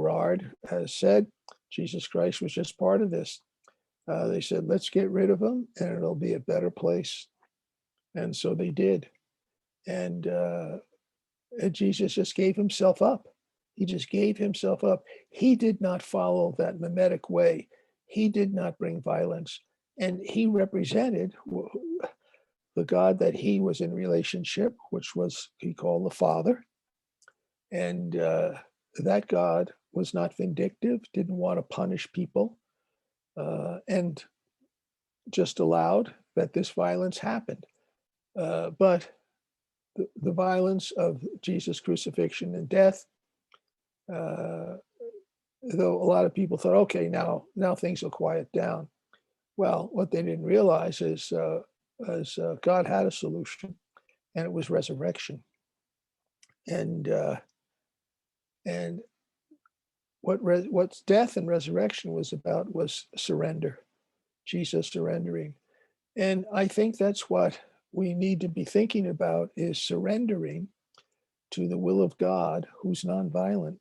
Girard has said, Jesus Christ was just part of this. They said, let's get rid of him and it'll be a better place. And so they did. And Jesus just gave himself up. He just gave himself up. He did not follow that mimetic way. He did not bring violence. And he represented the God that he was in relationship, which was, he called the Father. And that God was not vindictive, didn't want to punish people, and just allowed that this violence happened. But the violence of Jesus' crucifixion and death, though a lot of people thought, okay, now things will quiet down. Well, what they didn't realize is God had a solution, and it was resurrection. And what's death and resurrection was about was surrender, Jesus surrendering. And I think that's what we need to be thinking about, is surrendering to the will of God, who's nonviolent,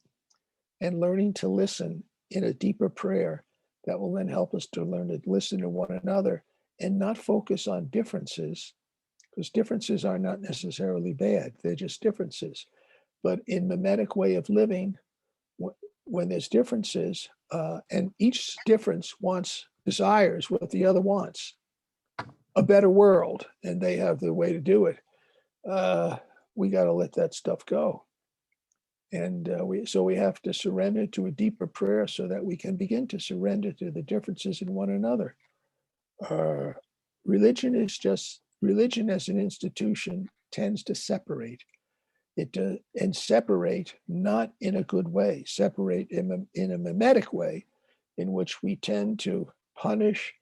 and learning to listen in a deeper prayer that will then help us to learn to listen to one another and not focus on differences, because differences are not necessarily bad. They're just differences. But in mimetic way of living, when there's differences, and each difference desires what the other wants, a better world, and they have the way to do it. We got to let that stuff go. And we have to surrender to a deeper prayer so that we can begin to surrender to the differences in one another. Religion as an institution tends to separate. And separate not in a good way, separate in a mimetic way, in which we tend to punish,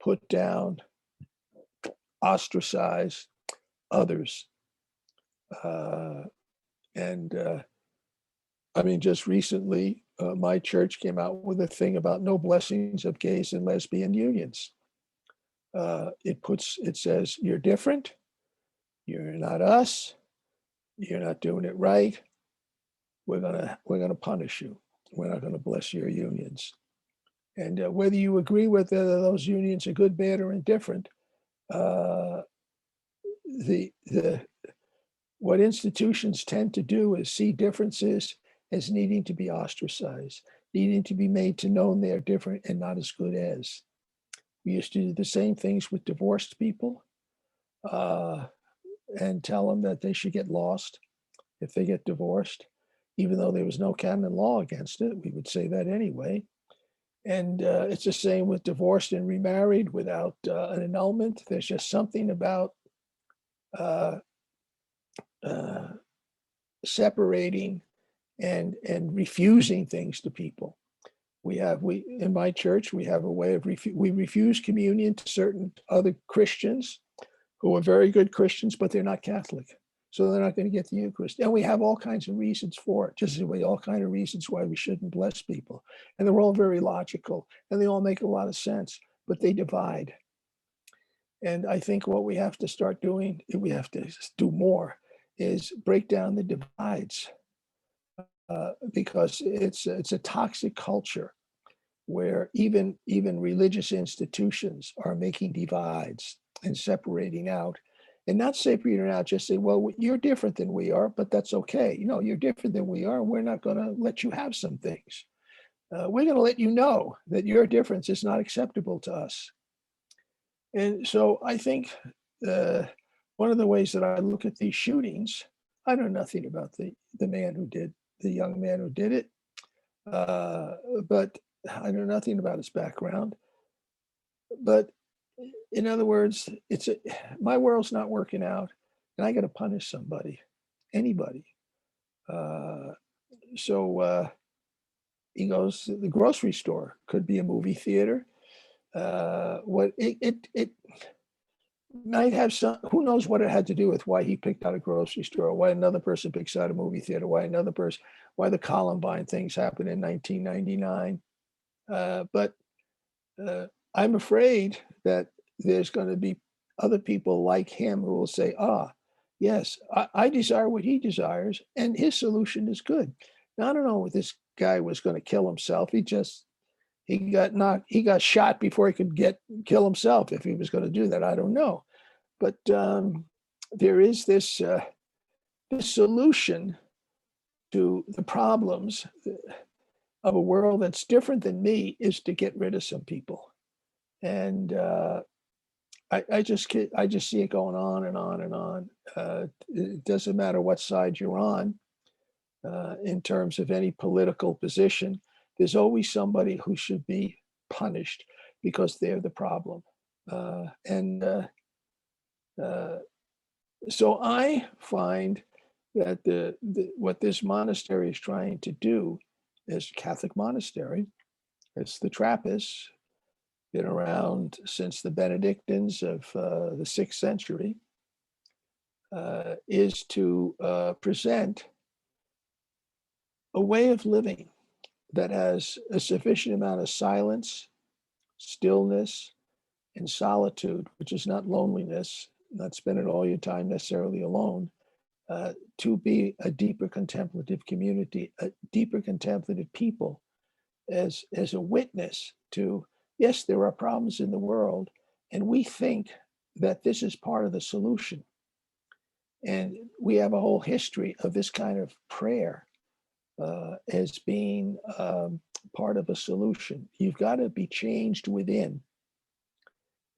put down, ostracize others. I mean, just recently, my church came out with a thing about no blessings of gays and lesbian unions. It says, you're different, you're not us, you're not doing it right, we're gonna punish you. We're not gonna bless your unions. And whether you agree with whether those unions are good, bad, or indifferent, what institutions tend to do is see differences as needing to be ostracized, needing to be made to know they're different and not as good as. We used to do the same things with divorced people, and tell them that they should get lost if they get divorced, even though there was no canon law against it. We would say that anyway. And it's the same with divorced and remarried without an annulment. There's just something about separating and refusing things to people. We in my church, we have a way of we refuse communion to certain other Christians who are very good Christians, but they're not Catholic. So they're not going to get the Eucharist. And we have all kinds of reasons for it, just as we all kinds of reasons why we shouldn't bless people. And they're all very logical and they all make a lot of sense, but they divide. And I think what we have to start doing, we have to do more, is break down the divides, because it's a toxic culture where even religious institutions are making divides and separating out, and not separating out, just say, well, you're different than we are, but that's okay. You're different than we are, and we're not going to let you have some things. We're going to let you know that your difference is not acceptable to us. And so I think one of the ways that I look at these shootings, I know nothing about the young man who did it, but I know nothing about his background. But in other words, my world's not working out, and I got to punish anybody. So he goes to the grocery store, could be a movie theater. It might have who knows what it had to do with why he picked out a grocery store, why another person picks out a movie theater, why the Columbine things happened in 1999. But I'm afraid that there's going to be other people like him who will say, yes, I desire what he desires, and his solution is good. Now, I don't know, this guy was going to kill himself. He got shot before he could kill himself. If he was going to do that, I don't know. But there is this solution to the problems of a world that's different than me, is to get rid of some people. And I just see it going on and on and on. It doesn't matter what side you're on in terms of any political position. There's always somebody who should be punished because they're the problem. So I find that what this monastery is trying to do, is a Catholic monastery. It's the Trappists, been around since the Benedictines of the 6th century, is to present a way of living that has a sufficient amount of silence, stillness, and solitude, which is not loneliness, not spending all your time necessarily alone, to be a deeper contemplative community, a deeper contemplative people, as a witness to, yes, there are problems in the world, and we think that this is part of the solution. And we have a whole history of this kind of prayer as being part of a solution. You've got to be changed within.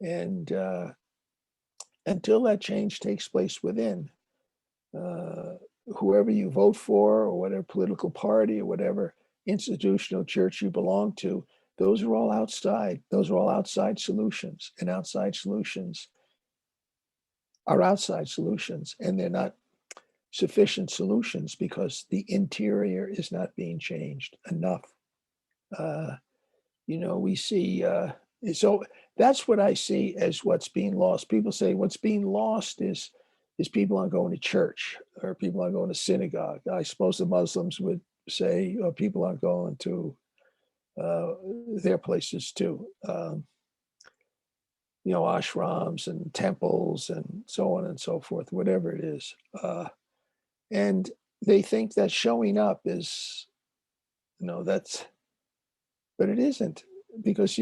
And until that change takes place within, whoever you vote for, or whatever political party, or whatever institutional church you belong to, those are all outside. Those are all outside solutions. And outside solutions are outside solutions. And they're not sufficient solutions because the interior is not being changed enough. We see, so that's what I see as what's being lost. People say what's being lost is people aren't going to church, or people aren't going to synagogue. I suppose the Muslims would say people aren't going to their places too. Ashrams and temples and so on and so forth, whatever it is. And they think that showing up is, but it isn't, because,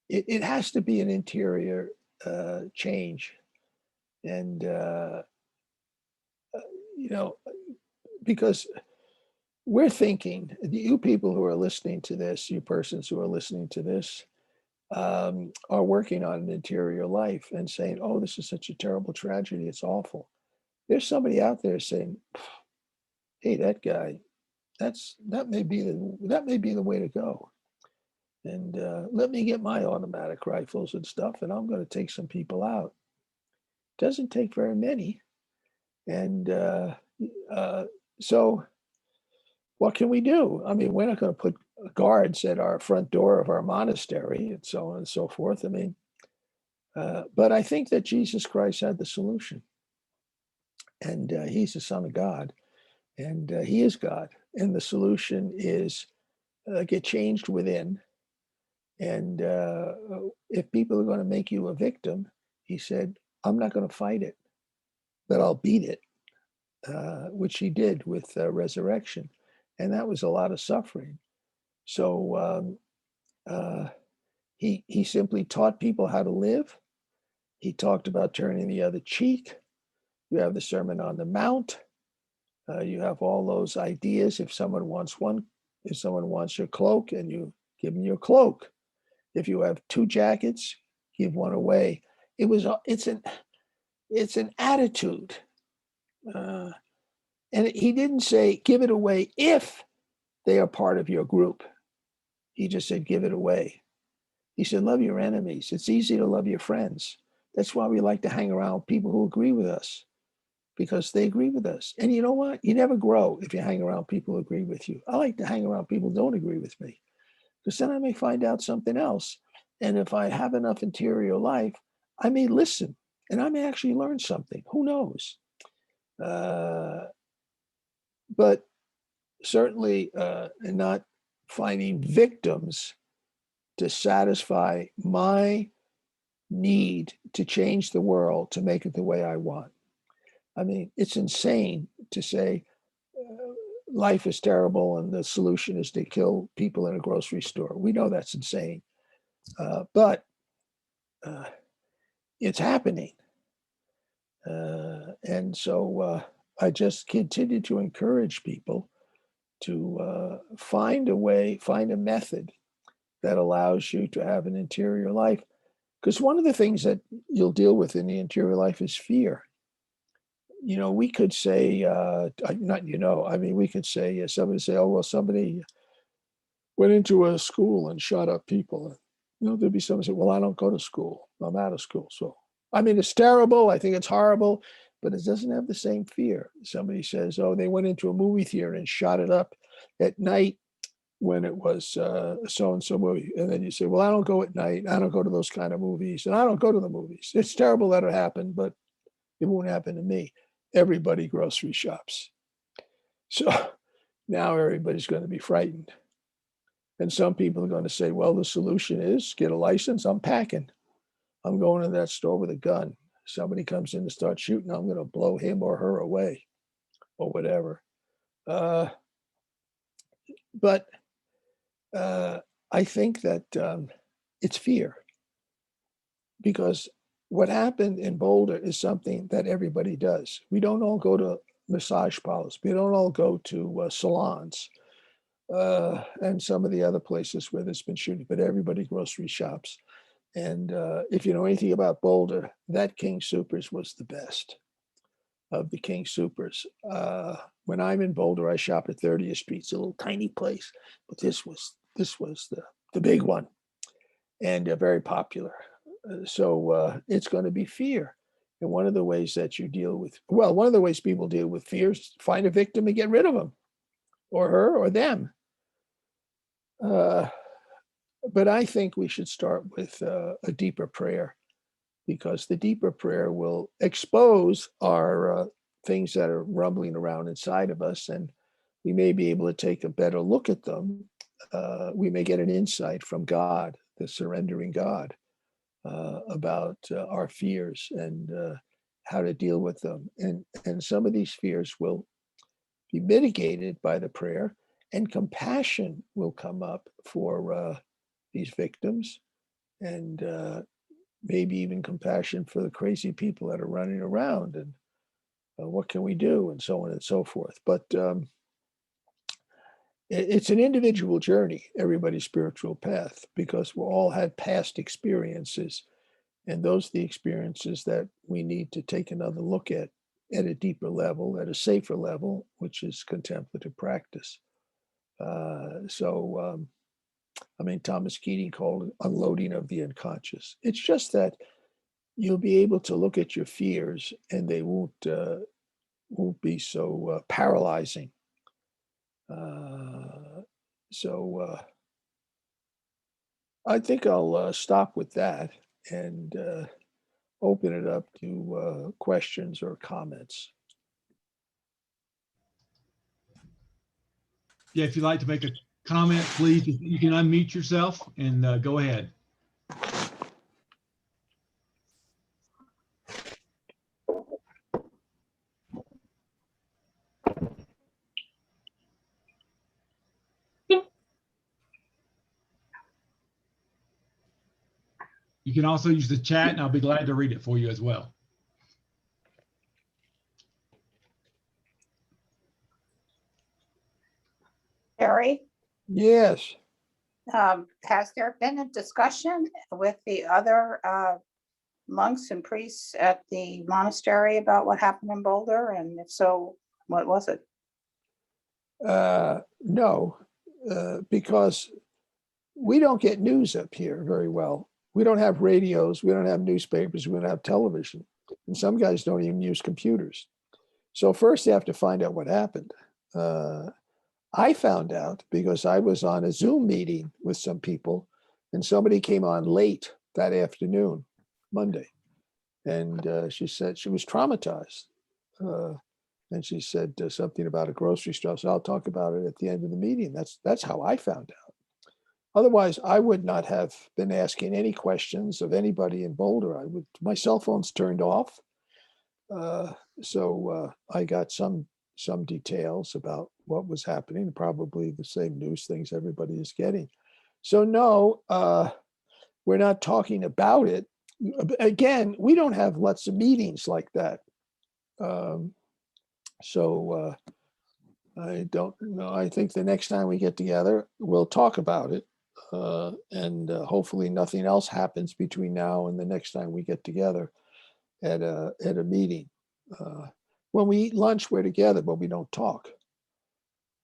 it has to be an interior change. And, because we're thinking, you people who are listening to this, you persons who are listening to this, are working on an interior life and saying, oh, this is such a terrible tragedy, it's awful. There's somebody out there saying, hey, that guy, that may be the way to go. And let me get my automatic rifles and stuff, and I'm going to take some people out. Doesn't take very many. And so what can we do? I mean, we're not going to put guards at our front door of our monastery and so on and so forth. I mean, but I think that Jesus Christ had the solution. And he's the Son of God. And he is God. And the solution is get changed within. And if people are going to make you a victim, he said, I'm not going to fight it, but I'll beat it, which he did with resurrection. And that was a lot of suffering. So he simply taught people how to live. He talked about turning the other cheek. You have the Sermon on the Mount. You have all those ideas. If someone wants your cloak, and you give them your cloak. If you have 2 jackets, give one away. It's an attitude. And he didn't say give it away if they are part of your group. He just said give it away. He said love your enemies. It's easy to love your friends. That's why we like to hang around with people who agree with us, because they agree with us. And you know what? You never grow if you hang around people who agree with you. I like to hang around people who don't agree with me, because then I may find out something else. And if I have enough interior life, I may listen and I may actually learn something. Who knows? But certainly not finding victims to satisfy my need to change the world, to make it the way I want. I mean, it's insane to say life is terrible and the solution is to kill people in a grocery store. We know that's insane, but it's happening. And so I just continue to encourage people to find a way, find a method that allows you to have an interior life. Because one of the things that you'll deal with in the interior life is fear. We could say, we could say, somebody say, oh, well, somebody went into a school and shot up people. There'd be somebody say, well, I don't go to school. I'm out of school. So, it's terrible. I think it's horrible, but it doesn't have the same fear. Somebody says, oh, they went into a movie theater and shot it up at night when it was so-and-so movie. And then you say, well, I don't go at night. I don't go to those kind of movies. And I don't go to the movies. It's terrible that it happened, but it won't happen to me. Everybody grocery shops. So now everybody's going to be frightened. And some people are going to say, well, the solution is get a license. I'm packing. I'm going to that store with a gun. Somebody comes in to start shooting, I'm going to blow him or her away or whatever. But I think that it's fear, because what happened in Boulder is something that everybody does. We don't all go to massage parlors. We don't all go to salons and some of the other places where there's been shooting, but everybody grocery shops. And if you know anything about Boulder, that King Soopers was the best of the King Soopers. When I'm in Boulder, I shop at 30th Street. It's a little tiny place, but this was the big one, and very popular. So it's going to be fear. And one of the ways that you deal with, one of the ways people deal with fear is find a victim and get rid of them, or her, or them. But I think we should start with a deeper prayer, because the deeper prayer will expose our things that are rumbling around inside of us, and we may be able to take a better look at them. We may get an insight from God, the surrendering God, about our fears and how to deal with them. And some of these fears will be mitigated by the prayer, and compassion will come up for these victims, and maybe even compassion for the crazy people that are running around, and what can we do, and so on and so forth. But it's an individual journey, everybody's spiritual path, because we all had past experiences, and those are the experiences that we need to take another look at a deeper level, at a safer level, which is contemplative practice. Thomas Keating called it unloading of the unconscious. It's just that you'll be able to look at your fears, and they won't be so paralyzing. I think I'll stop with that and open it up to questions or comments. Yeah, if you'd like to make a comment, please, you can unmute yourself and go ahead. You can also use the chat, and I'll be glad to read it for you as well. Harry? Yes. Has there been a discussion with the other monks and priests at the monastery about what happened in Boulder? And if so, what was it? No, because we don't get news up here very well. We don't have radios, we don't have newspapers, we don't have television. And some guys don't even use computers. So first you have to find out what happened. I found out because I was on a Zoom meeting with some people, and somebody came on late that afternoon, Monday. And she said she was traumatized. And she said something about a grocery store. So I'll talk about it at the end of the meeting. That's how I found out. Otherwise, I would not have been asking any questions of anybody in Boulder. My cell phone's turned off. So I got some some details about what was happening, probably the same news things everybody is getting. So no, we're not talking about it. Again, we don't have lots of meetings like that. So I don't know. I think the next time we get together, we'll talk about it. And hopefully nothing else happens between now and the next time we get together at a meeting. When we eat lunch, we're together, but we don't talk.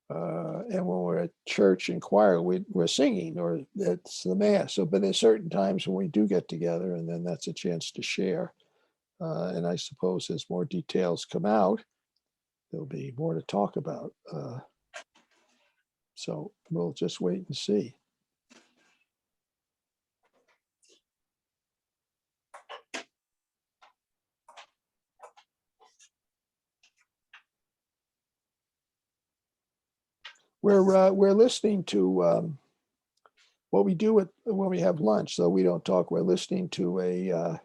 And when we're at church and choir, we're singing, or it's the mass. So, but there's certain times when we do get together, and then that's a chance to share. And I suppose as more details come out, there'll be more to talk about. So we'll just wait and see. We're listening to what we do when we have lunch. So we don't talk. We're listening to a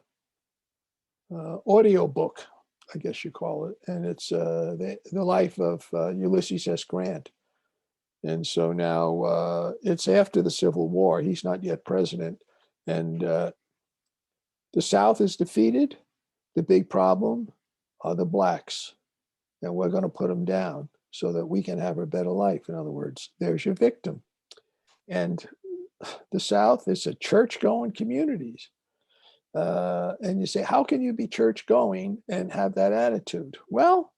audio book, I guess you call it, and it's the life of Ulysses S. Grant. And so now it's after the Civil War. He's not yet president, and the South is defeated. The big problem are the blacks, and we're going to put them down so that we can have a better life. In other words, there's your victim. And the South is a church-going communities. And you say, how can you be church-going and have that attitude? Well,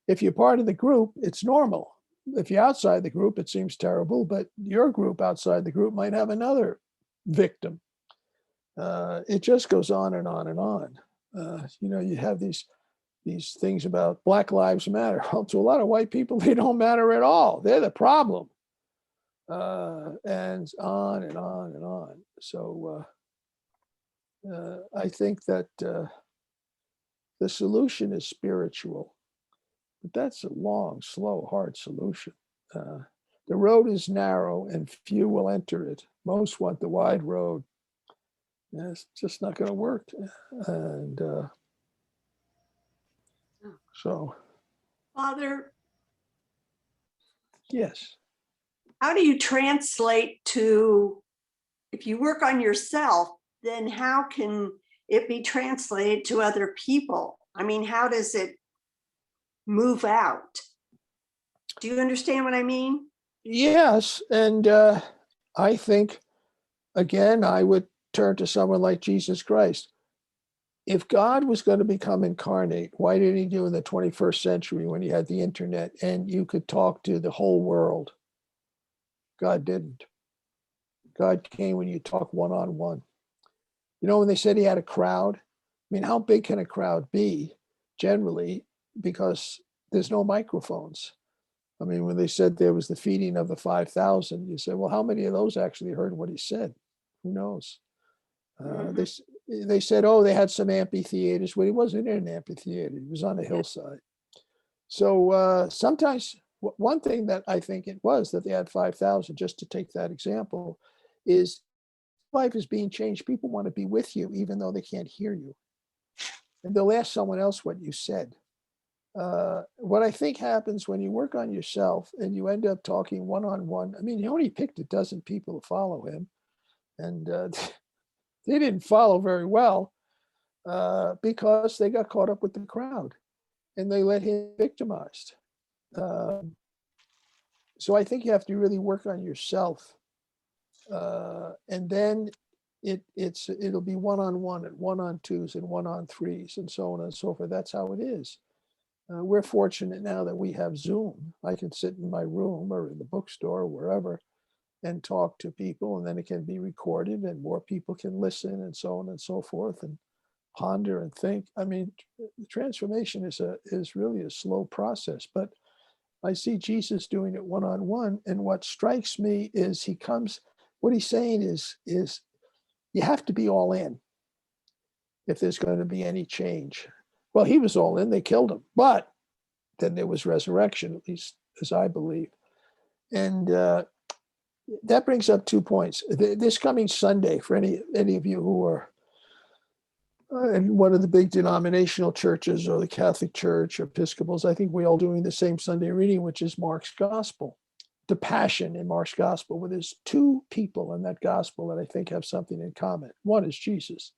if you're part of the group, it's normal. If you're outside the group, it seems terrible, but your group outside the group might have another victim. It just goes on and on and on. You have these things about Black Lives Matter. Well, to a lot of white people, they don't matter at all. They're the problem. And on and on and on. So I think that the solution is spiritual, but that's a long, slow, hard solution. The road is narrow and few will enter it. Most want the wide road. And it's just not going to work. And so. Father, Yes. how do you translate to, if you work on yourself, then how can it be translated to other people? I mean, how does it move out? Do you understand what I mean? Yes. And I think, again, I would turn to someone like Jesus Christ. If God was going to become incarnate, why did he do in the 21st century when he had the internet and you could talk to the whole world? God didn't. God came when you talk one-on-one. You know, when they said he had a crowd, I mean, how big can a crowd be generally? Because there's no microphones. I mean, when they said there was the feeding of the 5,000, you say, well, how many of those actually heard what he said? Who knows? They said, oh, they had some amphitheaters. Well, he wasn't in an amphitheater. He was on a hillside. So sometimes one thing that I think it was that they had 5,000, just to take that example, is life is being changed. People want to be with you, even though they can't hear you. And they'll ask someone else what you said. What I think happens when you work on yourself and you end up talking one-on-one, I mean, he only picked a dozen people to follow him. And they didn't follow very well because they got caught up with the crowd and they let him be victimized. So I think you have to really work on yourself. And then it'll be one-on-one and one-on-twos and one-on-threes and so on and so forth. That's how it is. We're fortunate now that we have Zoom. I can sit in my room or in the bookstore or wherever and talk to people, and then it can be recorded and more people can listen and so on and so forth and ponder and think. I mean, transformation is really a slow process, but I see Jesus doing it one-on-one. And what strikes me is what he's saying is you have to be all in if there's going to be any change. Well, he was all in, they killed him, but then there was resurrection, at least as I believe. And that brings up 2 points. This coming Sunday, for any of you who are And one of the big denominational churches, or the Catholic Church, Episcopals, I think we all doing the same Sunday reading, which is Mark's Gospel. The Passion in Mark's Gospel, where there's two people in that Gospel that I think have something in common. One is Jesus.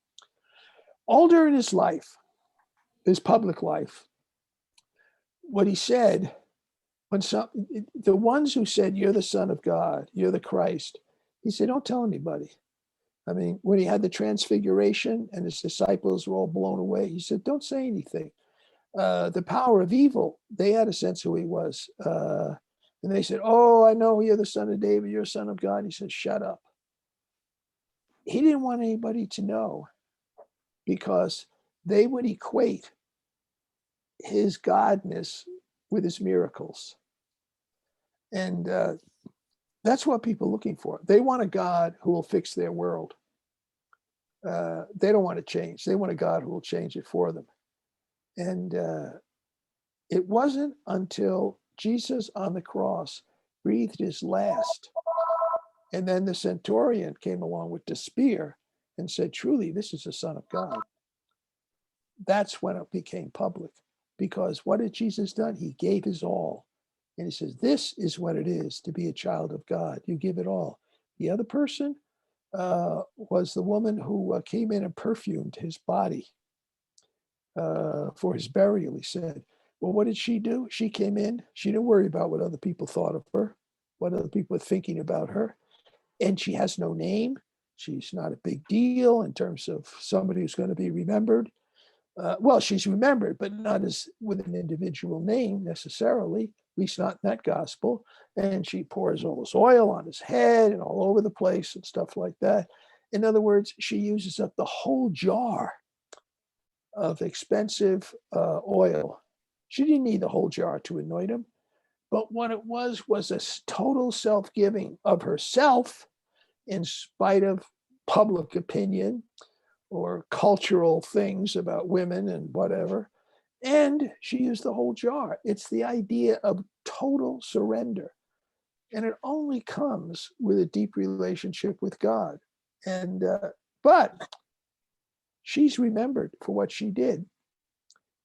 All during his life, his public life, what he said, the ones who said, "You're the Son of God, you're the Christ," he said, "Don't tell anybody." I mean, when he had the transfiguration and his disciples were all blown away, he said, "Don't say anything." The power of evil, they had a sense who he was. And they said, "Oh, I know you're the Son of David, you're a Son of God." He said, "Shut up." He didn't want anybody to know, because they would equate his godness with his miracles. And that's what people are looking for. They want a God who will fix their world. They don't want to change. They want a God who will change it for them. And it wasn't until Jesus on the cross breathed his last, and then the centurion came along with the spear and said, "Truly, this is the Son of God." That's when it became public. Because what had Jesus done? He gave his all. And he says, this is what it is to be a child of God. You give it all. The other person was the woman who came in and perfumed his body for his burial, he said. Well, what did she do? She came in. She didn't worry about what other people thought of her, what other people were thinking about her. And she has no name. She's not a big deal in terms of somebody who's going to be remembered. Well, she's remembered, but not as with an individual name necessarily, at least not in that gospel. And she pours all this oil on his head and all over the place and stuff like that. In other words, she uses up the whole jar of expensive oil. She didn't need the whole jar to anoint him. But what it was a total self-giving of herself in spite of public opinion or cultural things about women and whatever. And she used the whole jar. It's the idea of total surrender. And it only comes with a deep relationship with God. And, but she's remembered for what she did,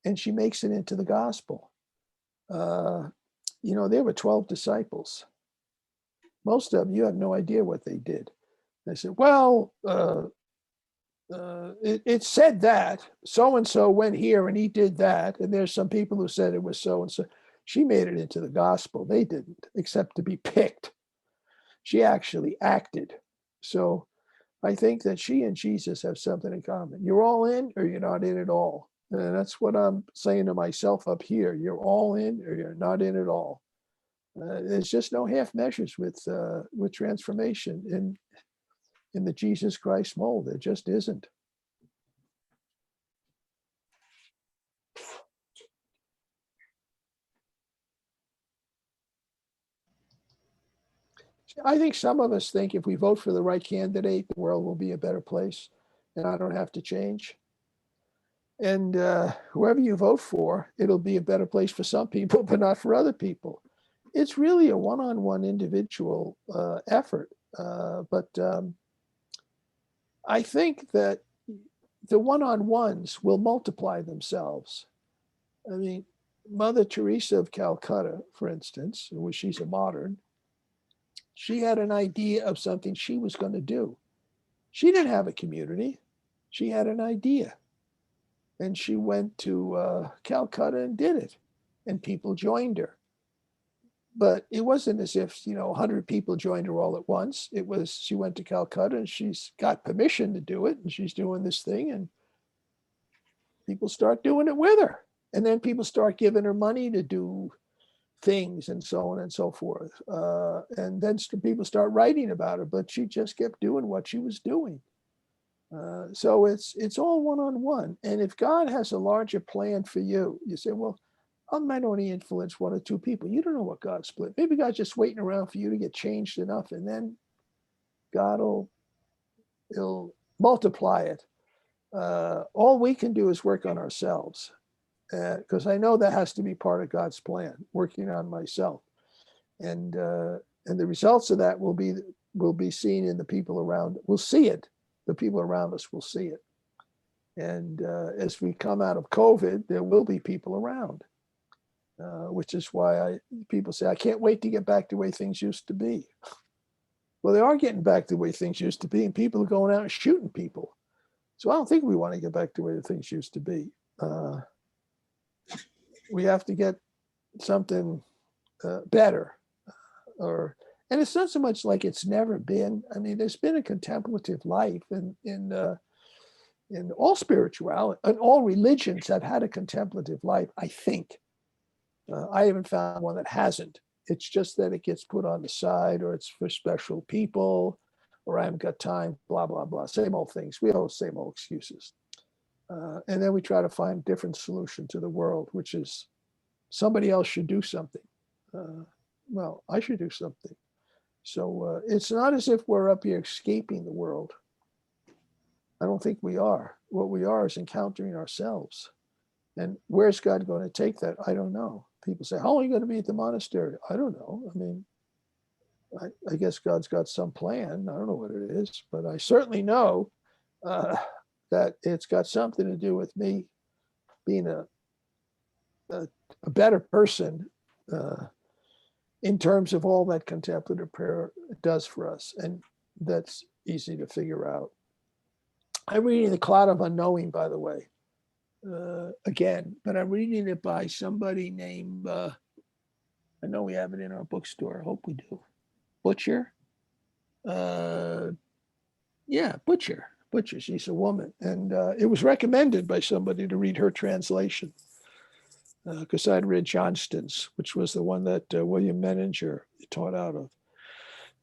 and she makes it into the gospel. There were 12 disciples. Most of them, you have no idea what they did. They said, well, it said that so-and-so went here and he did that. And there's some people who said it was so-and-so. She made it into the gospel. They didn't, except to be picked. She actually acted. So I think that she and Jesus have something in common. You're all in or you're not in at all. And that's what I'm saying to myself up here. You're all in or you're not in at all. There's just no half measures with transformation in the Jesus Christ mold. There just isn't. I think some of us think if we vote for the right candidate, the world will be a better place and I don't have to change. And whoever you vote for, it'll be a better place for some people, but not for other people. It's really a one-on-one individual effort. But I think that the one-on-ones will multiply themselves. I mean, Mother Teresa of Calcutta, for instance, she's a modern, she had an idea of something she was going to do. She didn't have a community. She had an idea. And she went to Calcutta and did it. And people joined her. But it wasn't as if, 100 people joined her all at once. It was, she went to Calcutta and she's got permission to do it. And she's doing this thing and people start doing it with her. And then people start giving her money to do things and so on and so forth. And then people start writing about her, but she just kept doing what she was doing. So it's all one-on-one. And if God has a larger plan for you, you say, well, I might only influence one or two people. You don't know what God's split. Maybe God's just waiting around for you to get changed enough, and then God he'll multiply it. All we can do is work on ourselves, because I know that has to be part of God's plan, working on myself. And the results of that will be seen in the people around. We'll see it. The people around us will see it. And as we come out of COVID, there will be people around, which is why people say, I can't wait to get back to the way things used to be. Well, they are getting back to the way things used to be, and people are going out and shooting people. So I don't think we want to get back to the way things used to be. We have to get something better. And it's not so much like it's never been. I mean, there's been a contemplative life in all spirituality, and all religions have had a contemplative life, I think. I haven't found one that hasn't. It's just that it gets put on the side, or it's for special people, or I haven't got time, blah, blah, blah. Same old things. We have the same old excuses. And then we try to find a different solution to the world, which is somebody else should do something. Well, I should do something. So it's not as if we're up here escaping the world. I don't think we are. What we are is encountering ourselves. And where's God going to take that? I don't know. People say, how long are you going to be at the monastery? I don't know. I mean, I guess God's got some plan. I don't know what it is, but I certainly know that it's got something to do with me being a better person in terms of all that contemplative prayer does for us. And that's easy to figure out. I'm reading The Cloud of Unknowing, by the way, again, but I'm reading it by somebody named, I know we have it in our bookstore. I hope we do. Butcher. Yeah, Butcher. She's a woman. And it was recommended by somebody to read her translation, because I'd read Johnston's, which was the one that William Menninger taught out of.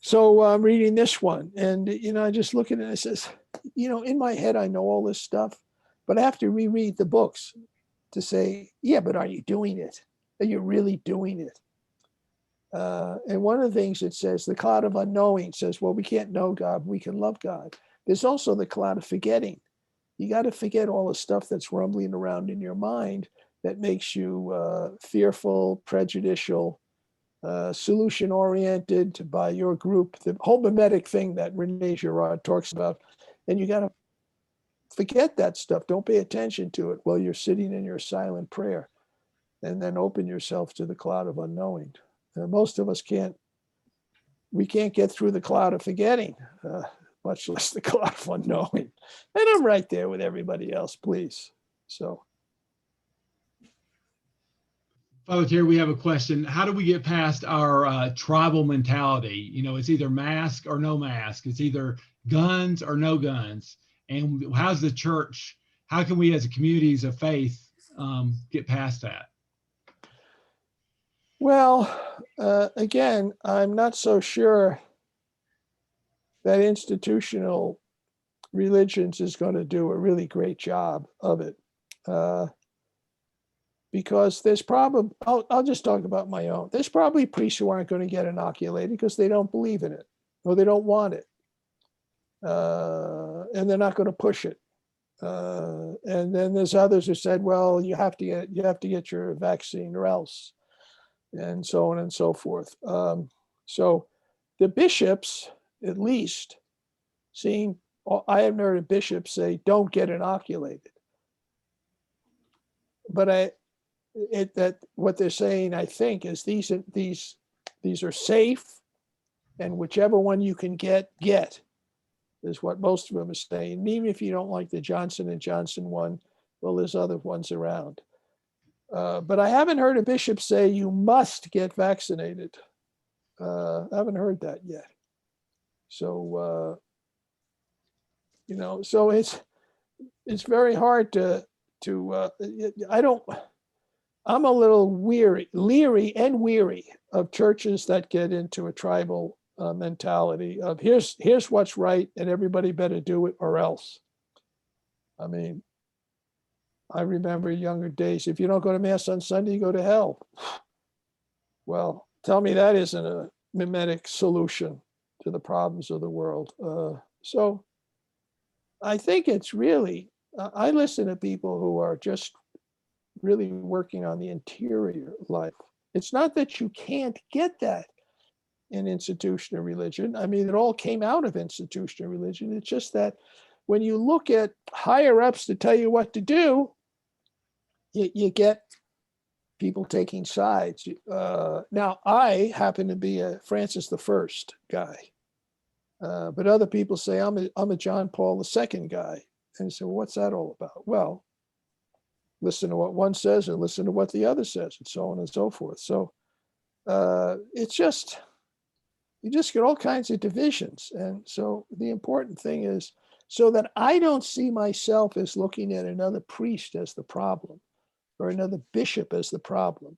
So I'm reading this one, and I just look at it and it says, in my head I know all this stuff, but I have to reread the books to say, yeah, but are you doing it? Are you really doing it? And one of the things it says, the cloud of unknowing says, well, we can't know God, we can love God. There's also the cloud of forgetting. You got to forget all the stuff that's rumbling around in your mind that makes you fearful, prejudicial, solution-oriented by your group, the whole mimetic thing that Rene Girard talks about. And you got to forget that stuff. Don't pay attention to it while you're sitting in your silent prayer, and then open yourself to the cloud of unknowing. Most of us can't get through the cloud of forgetting, much less the cloud of unknowing. And I'm right there with everybody else, please. So. Father Terry, we have a question. How do we get past our tribal mentality? It's either mask or no mask. It's either guns or no guns. And how can we as a communities of faith get past that? Well, again, I'm not so sure that institutional religions is going to do a really great job of it. Because there's probably, I'll just talk about my own. There's probably priests who aren't going to get inoculated because they don't believe in it or they don't want it. And they're not going to push it. And then there's others who said, well, you have to get your vaccine or else, and so on and so forth. So the bishops, at least, I haven't heard a bishop say, don't get inoculated. But what they're saying, I think, is these are safe, and whichever one you can get is what most of them are saying. And even if you don't like the Johnson & Johnson one, well, there's other ones around. But I haven't heard a bishop say you must get vaccinated. I haven't heard that yet. So, so it's very hard to I'm a little leery and weary of churches that get into a tribal mentality of here's what's right and everybody better do it or else. I mean, I remember younger days, if you don't go to mass on Sunday, you go to hell. Well, tell me that isn't a mimetic solution to the problems of the world. So I think it's really, I listen to people who are just really working on the interior life. It's not that you can't get that in institutional religion. I mean, it all came out of institutional religion. It's just that when you look at higher ups to tell you what to do, you get people taking sides. Now, I happen to be a Francis I guy, but other people say I'm a John Paul II guy. And so, what's that all about? Well, listen to what one says and listen to what the other says, and so on and so forth. So it's just, you just get all kinds of divisions. And so the important thing is, so that I don't see myself as looking at another priest as the problem or another bishop as the problem.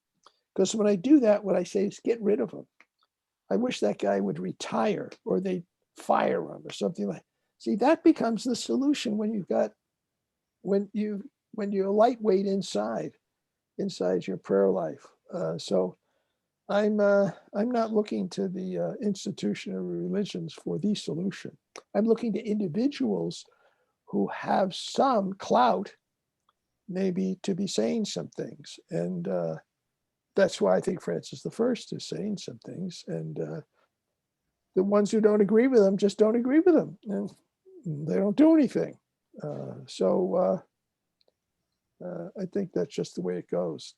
Because when I do that, what I say is get rid of him. I wish that guy would retire, or they fire him or something like. See, that becomes the solution when you're lightweight inside your prayer life. So I'm not looking to the institution of religions for the solution. I'm looking to individuals who have some clout, maybe, to be saying some things. And that's why I think Francis I is saying some things. And the ones who don't agree with him just don't agree with him. And they don't do anything. So I think that's just the way it goes.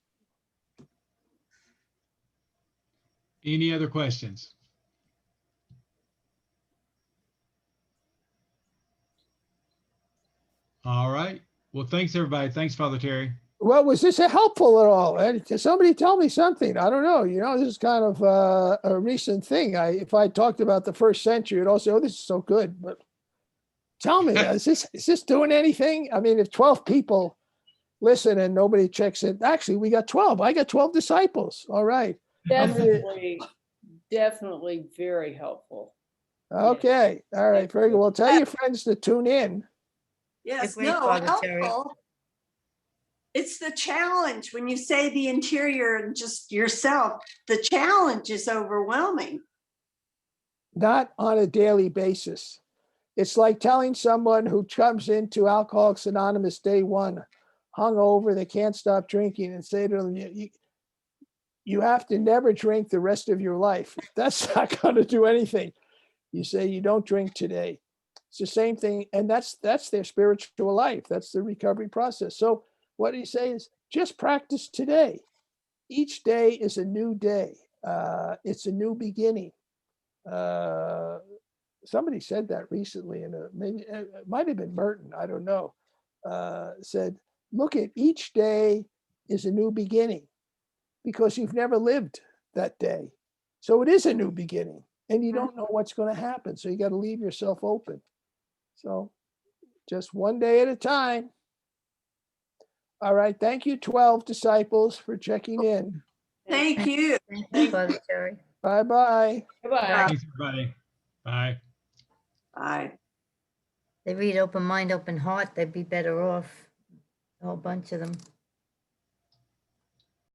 Any other questions? All right. Well, thanks, everybody. Thanks, Father Terry. Well, was this helpful at all? Can somebody tell me something? I don't know. This is kind of a recent thing. If I talked about the first century, I'd also, oh, this is so good. But tell me, is this doing anything? I mean, if 12 people listen and nobody checks it, actually, we got 12. I got 12 disciples. All right. Definitely very helpful. Okay. All right. Very good. Well, tell your friends to tune in. Yes, Agree, no, Father Terry. helpful. It's the challenge when you say the interior and just yourself, the challenge is overwhelming. Not on a daily basis. It's like telling someone who comes into Alcoholics Anonymous day one, hungover, they can't stop drinking, and say to them, you have to never drink the rest of your life. That's not going to do anything. You say you don't drink today. It's the same thing. And that's their spiritual life. That's the recovery process. So what he say is just practice today. Each day is a new day. It's a new beginning. Somebody said that recently, and maybe it might have been Merton, I don't know, said, look at each day is a new beginning, because you've never lived that day. So it is a new beginning, and you don't know what's going to happen. So you got to leave yourself open. So just one day at a time. All right. Thank you, 12 disciples, for checking in. Thank you. Thank you, Father Terry. Bye-bye. Goodbye. Thanks, everybody. Bye. Bye. They read Open Mind, Open Heart, they'd be better off, a whole bunch of them.